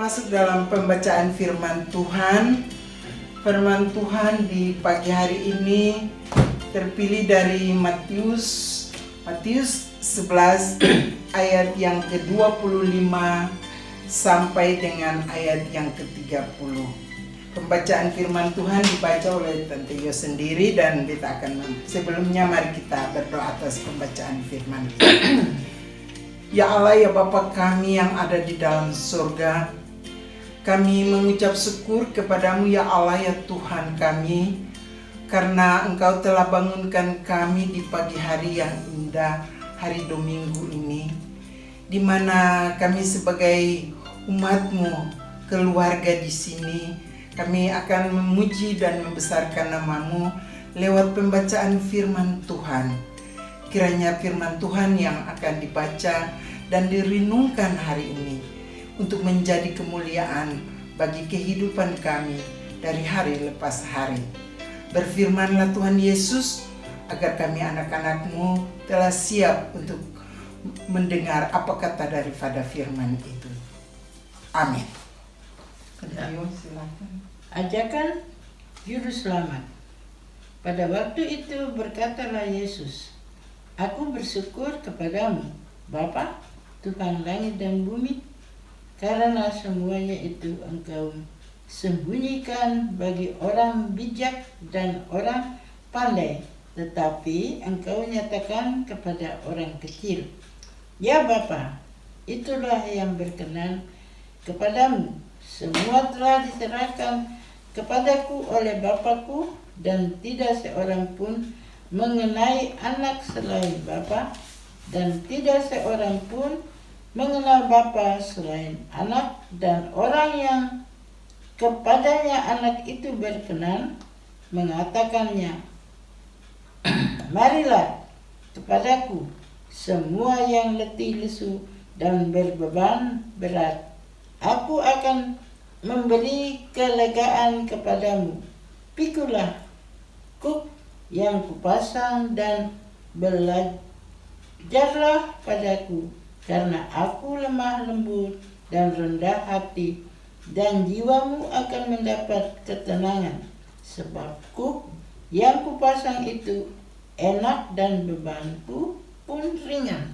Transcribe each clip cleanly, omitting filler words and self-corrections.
masuk dalam pembacaan firman Tuhan. Firman Tuhan di pagi hari ini terpilih dari Matius 11 ayat yang ke-25 sampai dengan ayat yang ke-30. Pembacaan firman Tuhan dibaca oleh Tante Yo sendiri dan kita akan sebelumnya mari kita berdoa atas pembacaan firman kita. Ya Allah, ya Bapa kami yang ada di dalam surga, kami mengucap syukur kepadamu ya Allah ya Tuhan kami, karena Engkau telah bangunkan kami di pagi hari yang indah, hari Dominggu ini, di mana kami sebagai umat-Mu, keluarga di sini, kami akan memuji dan membesarkan nama-Mu lewat pembacaan firman Tuhan. Kiranya firman Tuhan yang akan dibaca dan direnungkan hari ini untuk menjadi kemuliaan bagi kehidupan kami dari hari lepas hari. Berfirmanlah Tuhan Yesus, agar kami anak-anak-Mu telah siap untuk mendengar apa kata daripada firman itu. Amin. Silakan. Ajakan Juru Selamat. Pada waktu itu berkatalah Yesus, Aku bersyukur kepadamu, Bapa, Tuhan langit dan bumi, karena semuanya itu Engkau sembunyikan bagi orang bijak dan orang pandai, tetapi Engkau nyatakan kepada orang kecil. Ya Bapa, itulah yang berkenan kepadamu. Semua telah diserahkan kepadaku oleh Bapa-Ku, dan tidak seorang pun mengenai anak selain Bapa, dan tidak seorang pun mengenal Bapa selain anak, dan orang yang kepadanya anak itu berkenan mengatakannya, Marilah kepadaku semua yang letih lesu dan berbeban berat, aku akan memberi kelegaan kepadamu. Pikulah kuk yang kupasang dan belajarlah padaku, karena aku lemah lembut dan rendah hati, dan jiwamu akan mendapat ketenangan, sebab kuk yang kupasang itu enak dan bebanku pun ringan.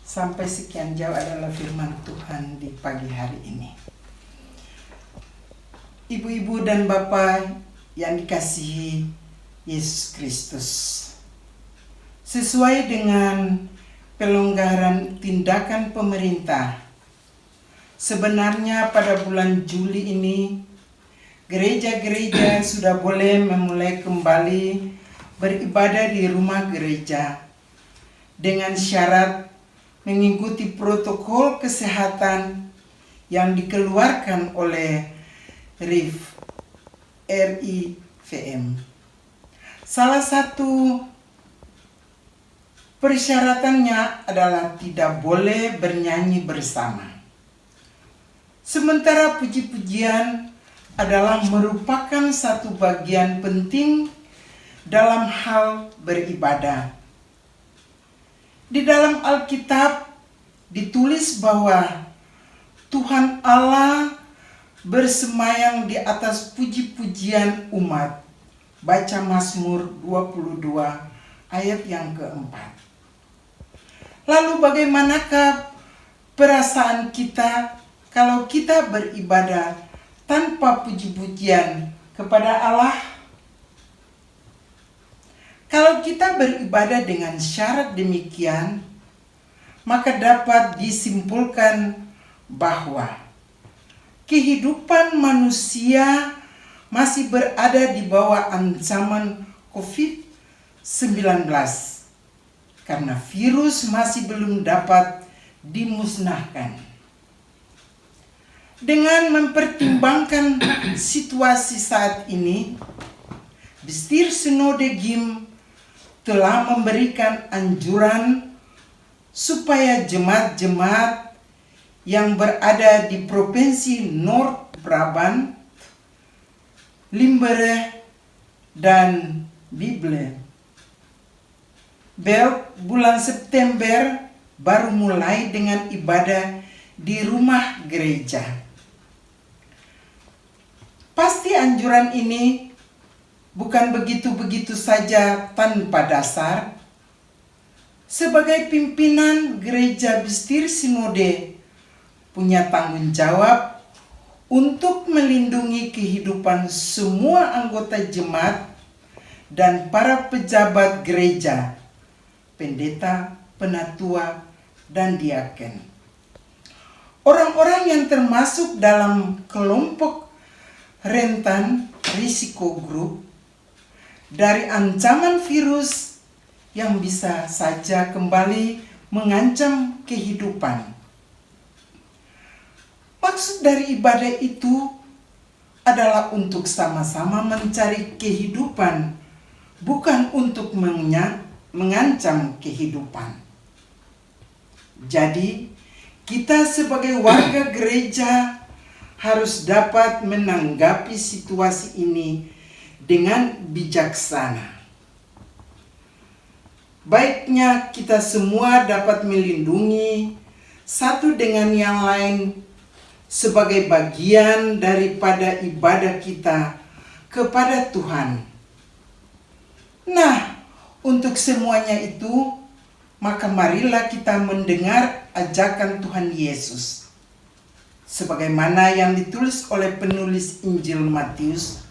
Sampai sekian jauh adalah firman Tuhan di pagi hari ini. Ibu-ibu dan bapak yang dikasihi Yesus Kristus, sesuai dengan pelonggaran tindakan pemerintah, sebenarnya pada bulan Juli ini gereja-gereja sudah boleh memulai kembali beribadah di rumah gereja dengan syarat mengikuti protokol kesehatan yang dikeluarkan oleh RIVM. Salah satu persyaratannya adalah tidak boleh bernyanyi bersama. Sementara puji-pujian adalah merupakan satu bagian penting dalam hal beribadah. Di dalam Alkitab ditulis bahwa Tuhan Allah bersemayam di atas puji-pujian umat. Baca Mazmur 22 ayat yang keempat. Lalu bagaimanakah perasaan kita kalau kita beribadah tanpa puji-pujian kepada Allah? Kalau kita beribadah dengan syarat demikian, maka dapat disimpulkan bahwa kehidupan manusia masih berada di bawah ancaman COVID-19 karena virus masih belum dapat dimusnahkan. Dengan mempertimbangkan situasi saat ini, Bistir Sinode GIM telah memberikan anjuran supaya jemaat-jemaat yang berada di Provinsi Noord-Brabant, Limburg, dan Bible Belt bulan September baru mulai dengan ibadah di rumah gereja. Pasti anjuran ini bukan begitu-begitu saja tanpa dasar. Sebagai pimpinan gereja Bistir Sinode punya tanggung jawab untuk melindungi kehidupan semua anggota jemaat dan para pejabat gereja, pendeta, penatua, dan diaken. Orang-orang yang termasuk dalam kelompok rentan risiko grup dari ancaman virus yang bisa saja kembali mengancam kehidupan. Maksud dari ibadah itu adalah untuk sama-sama mencari kehidupan, bukan untuk mengancam kehidupan. Jadi, kita sebagai warga gereja harus dapat menanggapi situasi ini dengan bijaksana. Baiknya kita semua dapat melindungi satu dengan yang lain sebagai bagian daripada ibadah kita kepada Tuhan. Nah, untuk semuanya itu, maka marilah kita mendengar ajakan Tuhan Yesus, sebagaimana yang ditulis oleh penulis Injil Matius,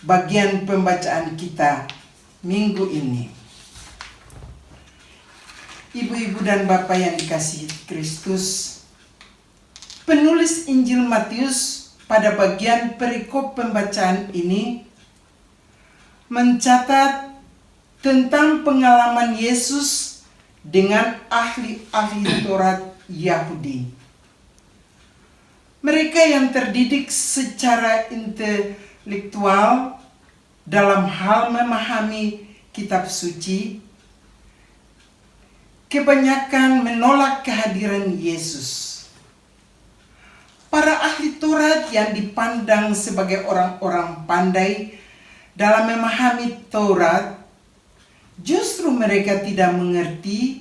bagian pembacaan kita minggu ini. Ibu-ibu dan bapak yang dikasihi Kristus, penulis Injil Matius pada bagian perikop pembacaan ini mencatat tentang pengalaman Yesus dengan ahli-ahli Taurat Yahudi. Mereka yang terdidik secara intelektual dalam hal memahami kitab suci, kebanyakan menolak kehadiran Yesus. Para ahli Taurat yang dipandang sebagai orang-orang pandai dalam memahami Taurat, justru mereka tidak mengerti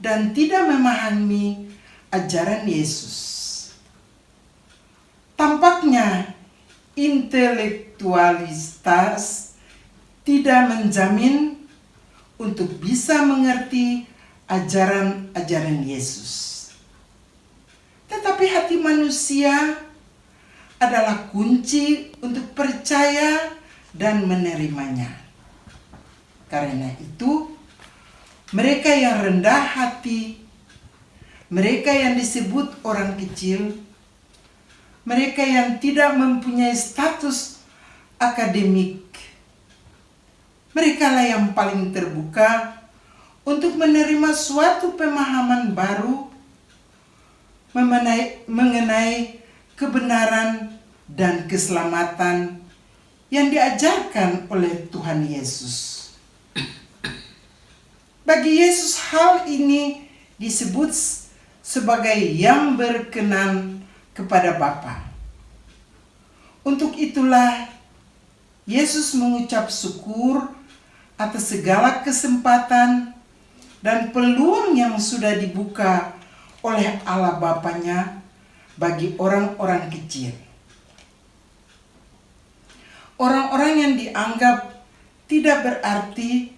dan tidak memahami ajaran Yesus. Tampaknya intelektualitas tidak menjamin untuk bisa mengerti ajaran-ajaran Yesus. Tetapi hati manusia adalah kunci untuk percaya dan menerimanya. Karena itu, mereka yang rendah hati, mereka yang disebut orang kecil, mereka yang tidak mempunyai status akademik, merekalah yang paling terbuka untuk menerima suatu pemahaman baru mengenai kebenaran dan keselamatan yang diajarkan oleh Tuhan Yesus. Bagi Yesus hal ini disebut sebagai yang berkenan kepada Bapa. Untuk itulah Yesus mengucap syukur atas segala kesempatan dan peluang yang sudah dibuka oleh Allah Bapanya bagi orang-orang kecil. Orang-orang yang dianggap tidak berarti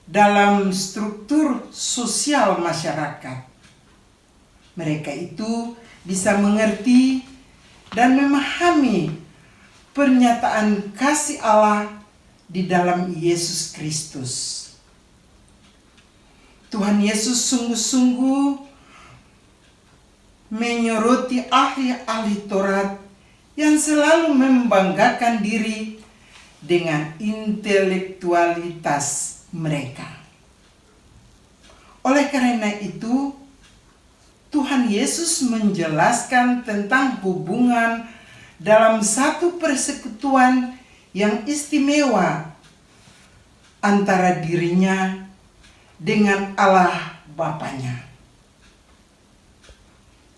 dalam struktur sosial masyarakat. Mereka itu bisa mengerti dan memahami pernyataan kasih Allah di dalam Yesus Kristus. Tuhan Yesus sungguh-sungguh menyoroti ahli-ahli Taurat yang selalu membanggakan diri dengan intelektualitas mereka. Oleh karena itu, Tuhan Yesus menjelaskan tentang hubungan dalam satu persekutuan yang istimewa antara dirinya dengan Allah Bapanya.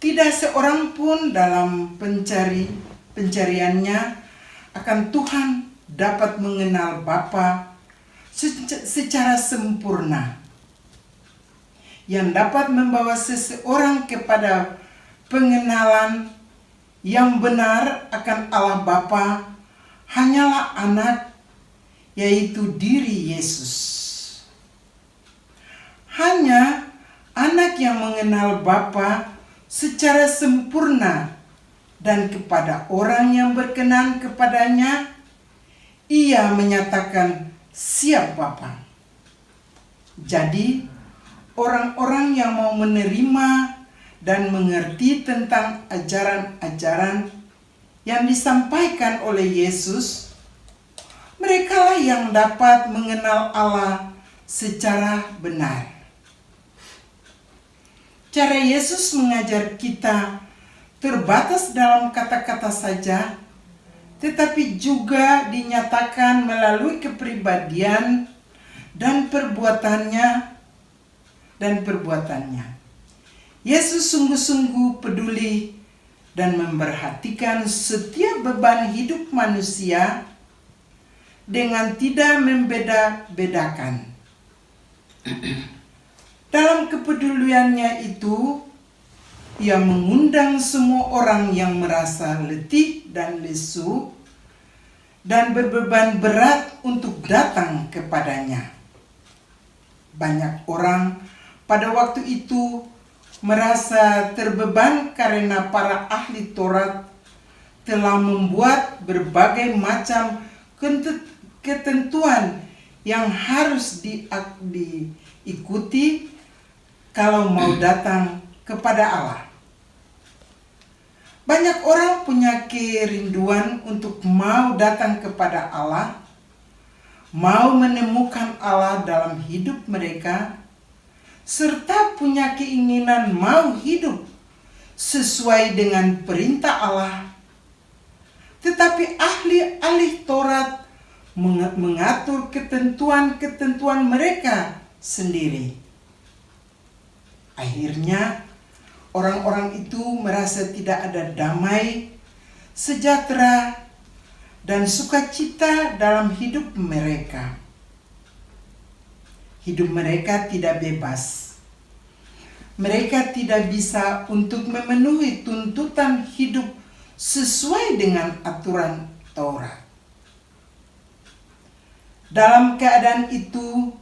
Tidak seorang pun dalam pencariannya akan Tuhan dapat mengenal Bapa secara sempurna. Yang dapat membawa seseorang kepada pengenalan yang benar akan Allah Bapa hanyalah anak, yaitu diri Yesus. Hanya anak yang mengenal Bapa secara sempurna dan kepada orang yang berkenan kepadanya, ia menyatakan siap Bapa. Jadi, orang-orang yang mau menerima dan mengerti tentang ajaran-ajaran yang disampaikan oleh Yesus, merekalah yang dapat mengenal Allah secara benar. Cara Yesus mengajar kita terbatas dalam kata-kata saja, tetapi juga dinyatakan melalui kepribadian dan perbuatannya. Yesus sungguh-sungguh peduli dan memperhatikan setiap beban hidup manusia dengan tidak membeda-bedakan. Dalam kepeduliannya itu, ia mengundang semua orang yang merasa letih dan lesu dan berbeban berat untuk datang kepadanya. Banyak orang pada waktu itu merasa terbeban karena para ahli Taurat telah membuat berbagai macam ketentuan yang harus diikuti kalau mau datang kepada Allah. Banyak orang punya kerinduan untuk mau datang kepada Allah, mau menemukan Allah dalam hidup mereka, serta punya keinginan mau hidup sesuai dengan perintah Allah. Tetapi ahli Taurat mengatur ketentuan-ketentuan mereka sendiri. Akhirnya, orang-orang itu merasa tidak ada damai, sejahtera, dan sukacita dalam hidup mereka. Hidup mereka tidak bebas. Mereka tidak bisa untuk memenuhi tuntutan hidup sesuai dengan aturan Taurat. Dalam keadaan itu,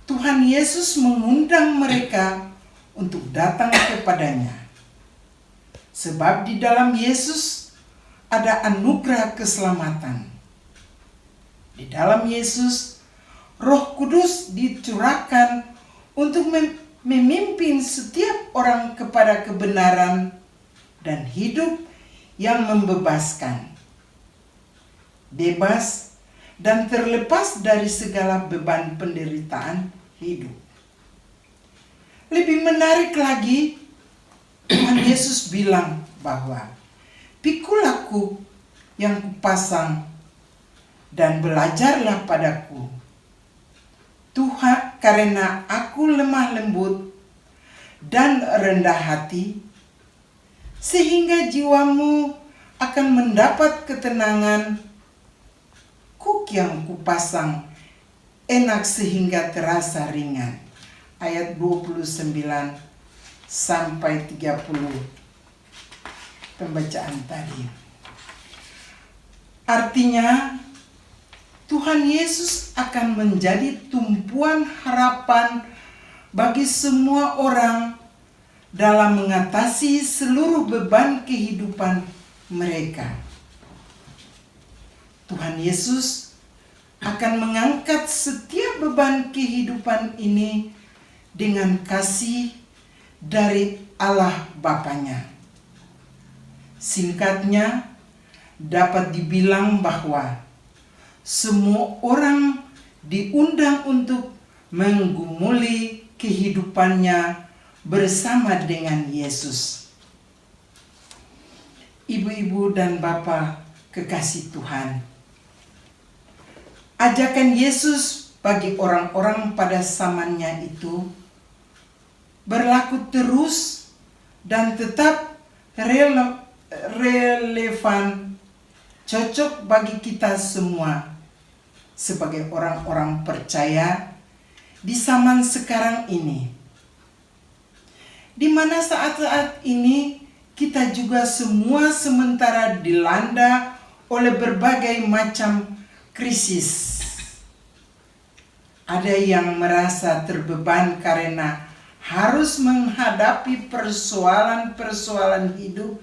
Tuhan Yesus mengundang mereka untuk datang kepadanya. Sebab di dalam Yesus ada anugerah keselamatan. Di dalam Yesus, Roh Kudus dicurahkan untuk memimpin setiap orang kepada kebenaran dan hidup yang membebaskan, bebas, dan terlepas dari segala beban penderitaan hidup. Lebih menarik lagi, Tuhan Yesus bilang bahwa pikulah-Ku yang Kupasang dan belajarlah padaku, Tuhan, karena Aku lemah lembut dan rendah hati, sehingga jiwamu akan mendapat ketenangan. Kuk yang Kupasang enak sehingga terasa ringan. Ayat 29 sampai 30 pembacaan tadi. Artinya, Tuhan Yesus akan menjadi tumpuan harapan bagi semua orang dalam mengatasi seluruh beban kehidupan mereka. Tuhan Yesus akan mengangkat setiap beban kehidupan ini dengan kasih dari Allah Bapanya. Singkatnya, dapat dibilang bahwa semua orang diundang untuk menggumuli kehidupannya bersama dengan Yesus. Ibu-ibu dan bapak kekasih Tuhan, ajakan Yesus bagi orang-orang pada zamannya itu berlaku terus dan tetap relevan, cocok bagi kita semua sebagai orang-orang percaya di zaman sekarang ini, di mana saat-saat ini kita juga semua sementara dilanda oleh berbagai macam krisis. Ada yang merasa terbeban karena harus menghadapi persoalan-persoalan hidup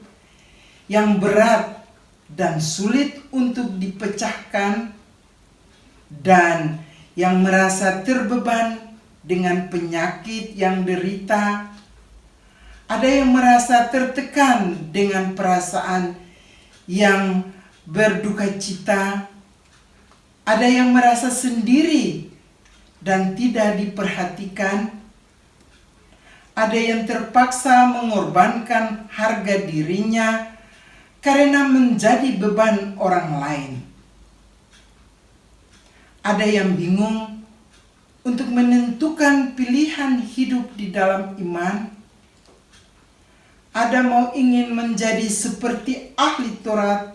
yang berat dan sulit untuk dipecahkan, dan yang merasa terbeban dengan penyakit yang derita. Ada yang merasa tertekan dengan perasaan yang berduka cita. Ada yang merasa sendiri dan tidak diperhatikan. Ada yang terpaksa mengorbankan harga dirinya karena menjadi beban orang lain. Ada yang bingung untuk menentukan pilihan hidup di dalam iman. Ada mau ingin menjadi seperti ahli Taurat,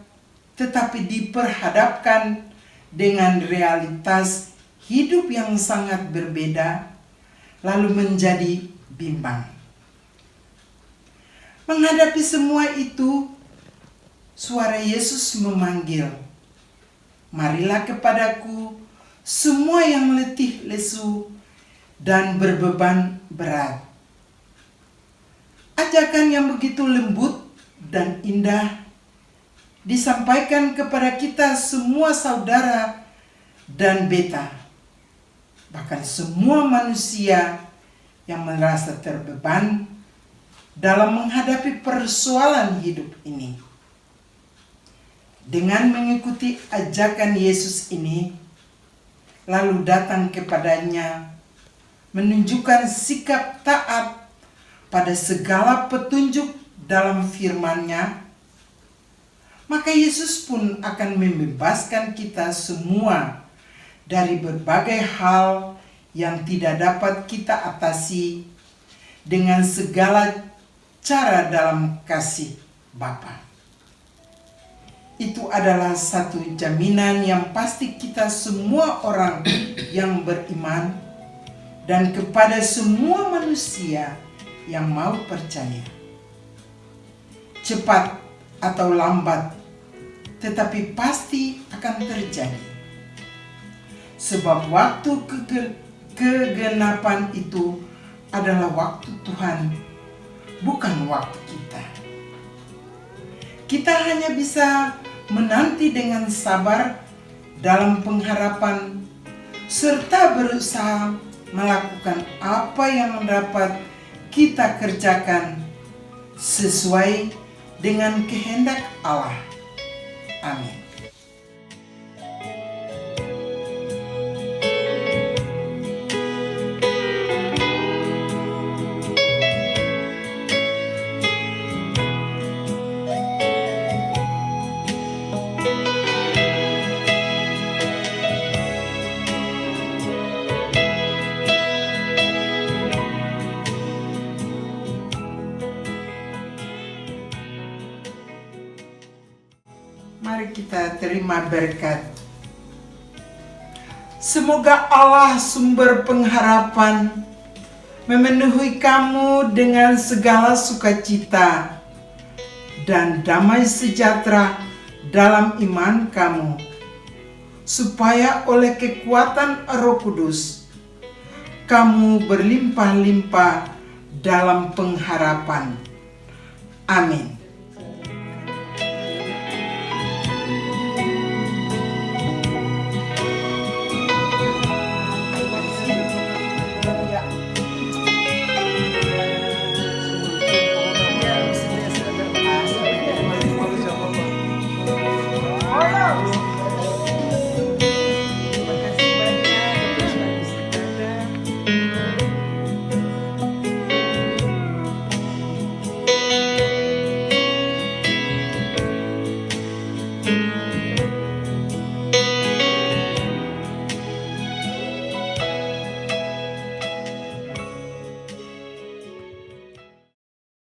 tetapi diperhadapkan dengan realitas hidup yang sangat berbeda, lalu menjadi bimbang. Menghadapi semua itu, suara Yesus memanggil, "Marilah kepadaku, semua yang letih lesu dan berbeban berat." Ajakan yang begitu lembut dan indah disampaikan kepada kita semua saudara dan beta, bahkan semua manusia yang merasa terbeban dalam menghadapi persoalan hidup ini. Dengan mengikuti ajakan Yesus ini, lalu datang kepadanya, menunjukkan sikap taat pada segala petunjuk dalam firman-Nya, maka Yesus pun akan membebaskan kita semua dari berbagai hal yang tidak dapat kita atasi dengan segala cara dalam kasih Bapa. Itu adalah satu jaminan yang pasti kita semua orang yang beriman dan kepada semua manusia yang mau percaya. Cepat atau lambat, tetapi pasti akan terjadi. Sebab waktu kegenapan itu adalah waktu Tuhan, bukan waktu kita. Kita hanya bisa menanti dengan sabar dalam pengharapan, serta berusaha melakukan apa yang dapat kita kerjakan sesuai dengan kehendak Allah. Amin. Mari kita terima berkat. Semoga Allah sumber pengharapan memenuhi kamu dengan segala sukacita dan damai sejahtera dalam iman kamu, supaya oleh kekuatan Roh Kudus kamu berlimpah-limpah dalam pengharapan. Amin.